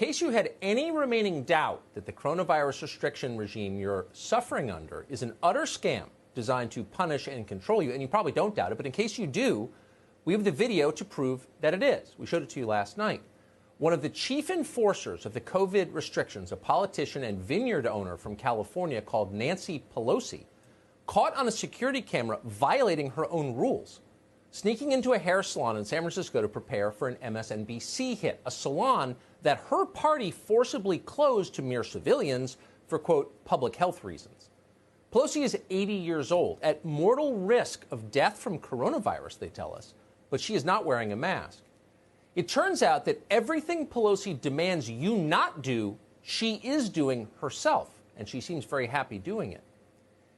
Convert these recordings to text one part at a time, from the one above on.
case you had any remaining doubt that the coronavirus restriction regime you're suffering under is an utter scam designed to punish and control you, and you probably don't doubt it, but in case you do, we have the video to prove that it is. We showed it to you last night. One of the chief enforcers of the COVID restrictions, a politician and vineyard owner from California called Nancy Pelosi, caught on a security camera violating her own rules, sneaking into a hair salon in San Francisco to prepare for an MSNBC hit, a salon that her party forcibly closed to mere civilians for, quote, public health reasons. Pelosi is 80 years old, at mortal risk of death from coronavirus, they tell us, but she is not wearing a mask. It turns out that everything Pelosi demands you not do, she is doing herself, and she seems very happy doing it.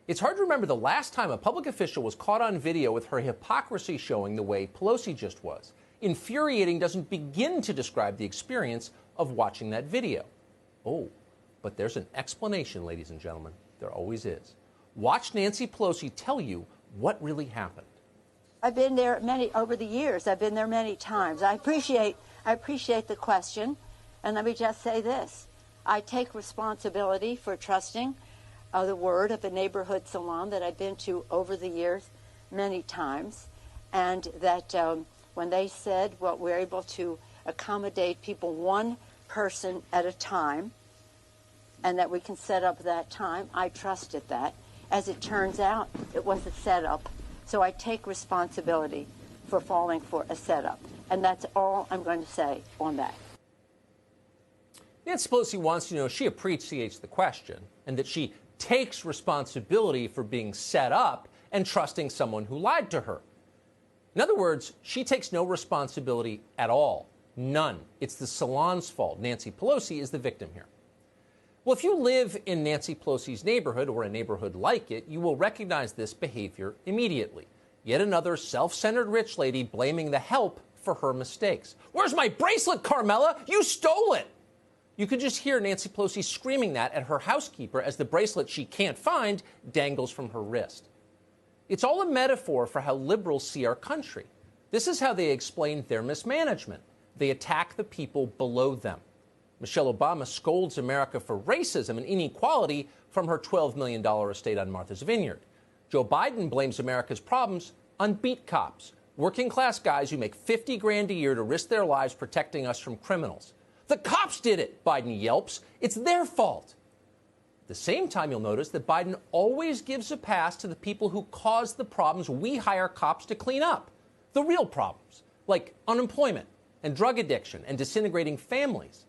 It's hard to remember the last time a public official was caught on video with her hypocrisy showing the way Pelosi just was. Infuriating doesn't begin to describe the experience of watching that video. Oh, but there's an explanation, ladies and gentlemen. There always is. Watch Nancy Pelosi tell you what really happened. I've been there over the years. I've been there many times. I appreciate the question. And let me just say this. I take responsibility for trusting the word of a neighborhood salon that I've been to over the years many times. And that when they said, well, we're able to accommodate people one person at a time, and that we can set up that time, I trusted that. As it turns out, it was a setup. So I take responsibility for falling for a setup. And that's all I'm going to say on that. Nancy Pelosi wants you to know she appreciates the question and that she takes responsibility for being set up and trusting someone who lied to her. In other words, she takes no responsibility at all. None. It's the salon's fault. Nancy Pelosi is the victim here. Well, if you live in Nancy Pelosi's neighborhood or a neighborhood like it, you will recognize this behavior immediately. Yet another self-centered rich lady blaming the help for her mistakes. Where's my bracelet, Carmela? You stole it! You could just hear Nancy Pelosi screaming that at her housekeeper as the bracelet she can't find dangles from her wrist. It's all a metaphor for how liberals see our country. This is how they explain their mismanagement. They attack the people below them. Michelle Obama scolds America for racism and inequality from her $12 million estate on Martha's Vineyard. Joe Biden blames America's problems on beat cops, working-class guys who make $50 grand a year to risk their lives protecting us from criminals. The cops did it, Biden yelps. It's their fault. At the same time, you'll notice that Biden always gives a pass to the people who cause the problems we hire cops to clean up. The real problems, like unemployment and drug addiction and disintegrating families.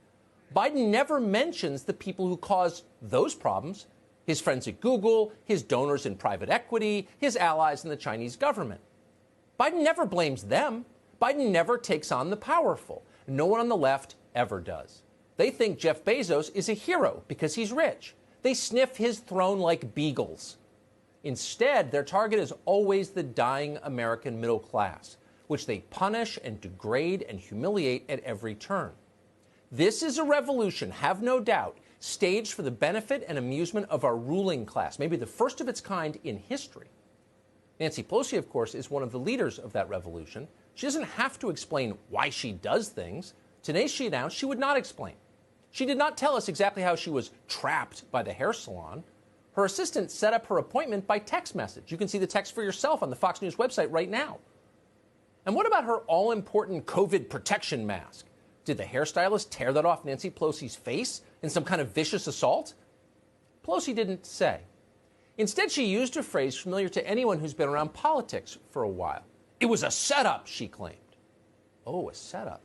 Biden never mentions the people who cause those problems, his friends at Google, his donors in private equity, his allies in the Chinese government. Biden never blames them. Biden never takes on the powerful. No one on the left ever does. They think Jeff Bezos is a hero because he's rich. They sniff his throne like beagles. Instead, their target is always the dying American middle class, which they punish and degrade and humiliate at every turn. This is a revolution, have no doubt, staged for the benefit and amusement of our ruling class, maybe the first of its kind in history. Nancy Pelosi, of course, is one of the leaders of that revolution. She doesn't have to explain why she does things. Today she announced she would not explain. She did not tell us exactly how she was trapped by the hair salon. Her assistant set up her appointment by text message. You can see the text for yourself on the Fox News website right now. And what about her all-important COVID protection mask? Did the hairstylist tear that off Nancy Pelosi's face in some kind of vicious assault? Pelosi didn't say. Instead, she used a phrase familiar to anyone who's been around politics for a while. It was a setup, she claimed. Oh, a setup.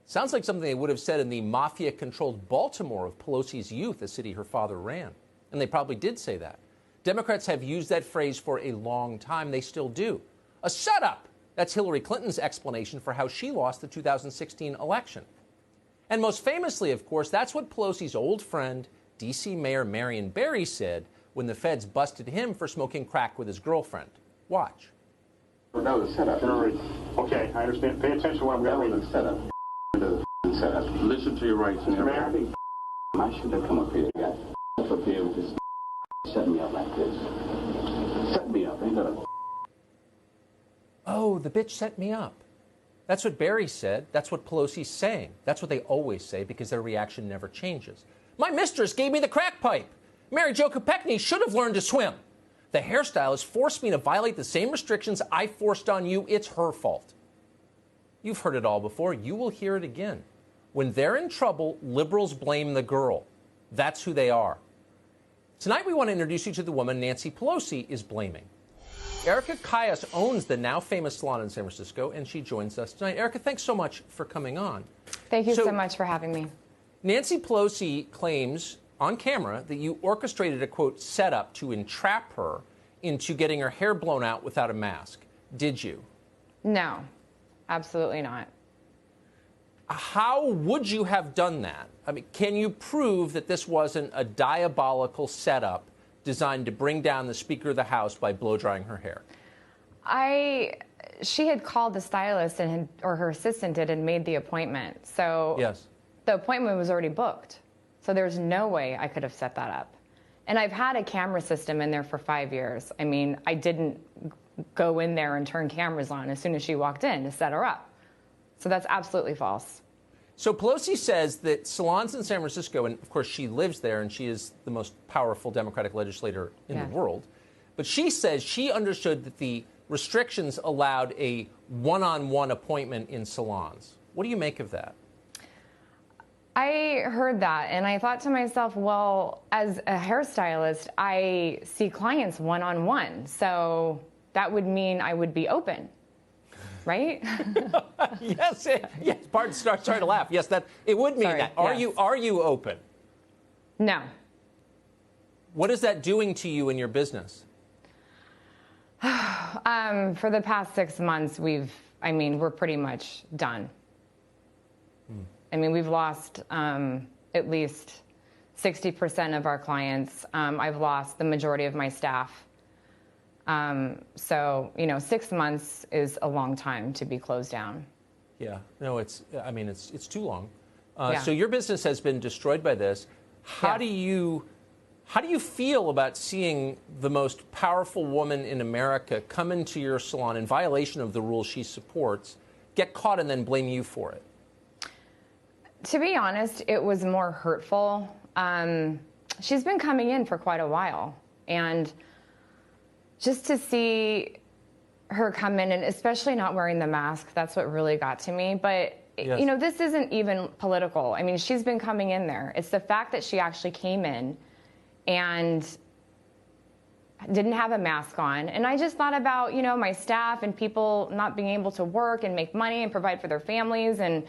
Sounds like something they would have said in the mafia-controlled Baltimore of Pelosi's youth, a city her father ran. And they probably did say that. Democrats have used that phrase for a long time. They still do. A setup. That's Hillary Clinton's explanation for how she lost the 2016 election. And most famously, of course, that's what Pelosi's old friend, D.C. Mayor Marion Barry, said when the feds busted him for smoking crack with his girlfriend. Watch. That was a setup. Okay, I understand. Pay attention to what I'm going to read. That was a setup. Listen to your rights, Mayor. I should have come up here, guys. Up here with this set me up like this. Set me up, ain't that a... Oh, the bitch set me up. That's what Barry said. That's what Pelosi's saying. That's what they always say because their reaction never changes. My mistress gave me the crack pipe. Mary Jo Kopechne should have learned to swim. The hairstylist forced me to violate the same restrictions I forced on you. It's her fault. You've heard it all before. You will hear it again. When they're in trouble, liberals blame the girl. That's who they are. Tonight, we want to introduce you to the woman Nancy Pelosi is blaming. Erica Kayas owns the now famous salon in San Francisco, and she joins us tonight. Erica, thanks so much for coming on. Thank you so much for having me. Nancy Pelosi claims on camera that you orchestrated a, quote, setup to entrap her into getting her hair blown out without a mask. Did you? No, absolutely not. How would you have done that? I mean, can you prove that this wasn't a diabolical setup designed to bring down the Speaker of the House by blow-drying her hair? She had called the stylist or her assistant did and made the appointment. So yes. The appointment was already booked. So there's no way I could have set that up. And I've had a camera system in there for 5 years. I mean, I didn't go in there and turn cameras on as soon as she walked in to set her up. So that's absolutely false. So Pelosi says that salons in San Francisco, and of course she lives there and she is the most powerful Democratic legislator in the world, but she says she understood that the restrictions allowed a one-on-one appointment in salons. What do you make of that? I heard that and I thought to myself, well, as a hairstylist, I see clients one-on-one. So that would mean I would be open. Right? Yes. Sorry to laugh. Yes, that it would mean that. Are you open? No. What is that doing to you in your business? For the past 6 months, we're pretty much done. I mean, we've lost at least 60% of our clients. I've lost the majority of my staff. So, 6 months is a long time to be closed down. Yeah, no, it's too long. So your business has been destroyed by this. How do you feel about seeing the most powerful woman in America come into your salon in violation of the rules she supports, get caught, and then blame you for it? To be honest, it was more hurtful. She's been coming in for quite a while, and just to see her come in, and especially not wearing the mask, that's what really got to me. But, this isn't even political. I mean, she's been coming in there. It's the fact that she actually came in and didn't have a mask on. And I just thought about, my staff and people not being able to work and make money and provide for their families. And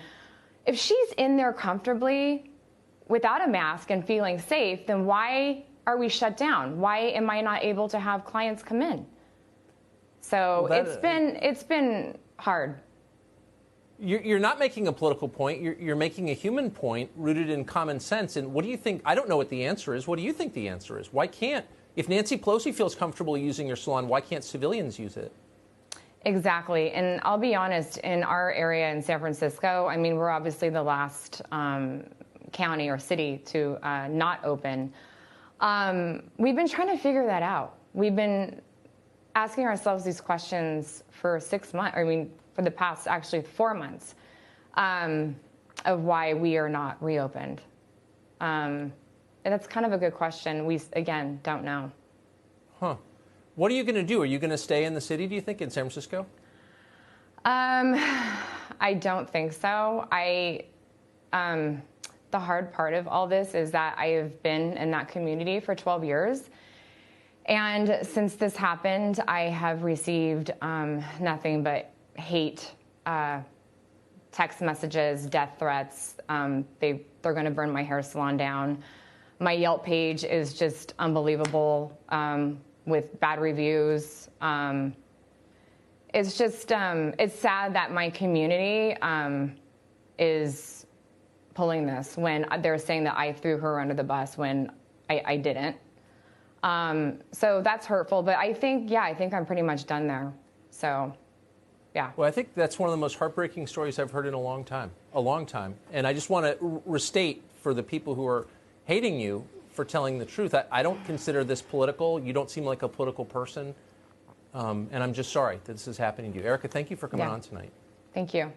if she's in there comfortably without a mask and feeling safe, then why are we shut down? Why am I not able to have clients come in? So it's been hard. You're not making a political point. You're making a human point rooted in common sense. And what do you think? I don't know what the answer is. What do you think the answer is? Why can't, if Nancy Pelosi feels comfortable using your salon, why can't civilians use it? Exactly. And I'll be honest, in our area in San Francisco, I mean, we're obviously the last county or city to not open. We've been trying to figure that out. We've been asking ourselves these questions for 6 months, for the past actually 4 months, of why we are not reopened. And that's kind of a good question. We, again, don't know. Huh. What are you going to do? Are you going to stay in the city, do you think, in San Francisco? I don't think so. The hard part of all this is that I have been in that community for 12 years. And since this happened, I have received nothing but hate, text messages, death threats. They're going to burn my hair salon down. My Yelp page is just unbelievable with bad reviews. It's just, it's sad that my community is pulling this when they're saying that I threw her under the bus when I didn't. So that's hurtful, but I think I'm pretty much done there. So, yeah. Well, I think that's one of the most heartbreaking stories I've heard in a long time. And I just want to restate for the people who are hating you for telling the truth. I don't consider this political. You don't seem like a political person. And I'm just sorry that this is happening to you. Erica, thank you for coming on tonight. Thank you.